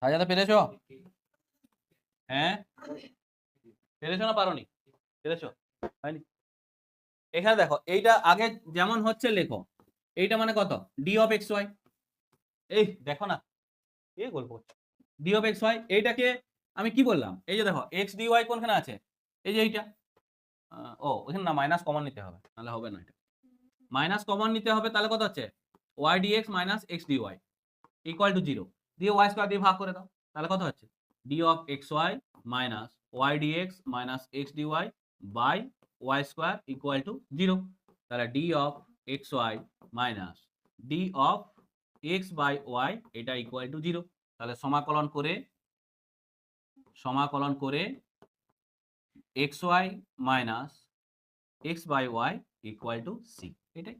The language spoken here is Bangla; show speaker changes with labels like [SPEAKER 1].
[SPEAKER 1] সাজাতে পেরেছো? হ্যাঁ, পেরেছো না পারোনি? পেরেছো? হয়নি? এখানে দেখো এইটা আগে যেমন হচ্ছে লেখো, এইটা মানে কত, ডি অফ এক্স ওয়াই। এই দেখো না, এ গল্প হচ্ছে, ডি অফ এক্স ওয়াই। এইটাকে আমি কি বললাম, এই যে দেখো এক্স ডি ওয়াই কোনখানে আছে, এই যে এইটা, ও ওখানে না, মাইনাস কমন নিতে হবে, তাহলে হবে না, এটা মাইনাস কমন নিতে হবে, তাহলে কত হচ্ছে, y d x minus x d y equal to 0, দিয়ে ওয়াই স্কোয়ার দিয়ে ভাগ করে দাও, তাহলে কত হচ্ছে, d of x y minus y d x minus x d y by y square equal to 0। তাহলে d of x y minus d of x by y এটা ইকুয়াল টু 0। তাহলে সমাকলন করে x y minus x by y equal to c, এটাই।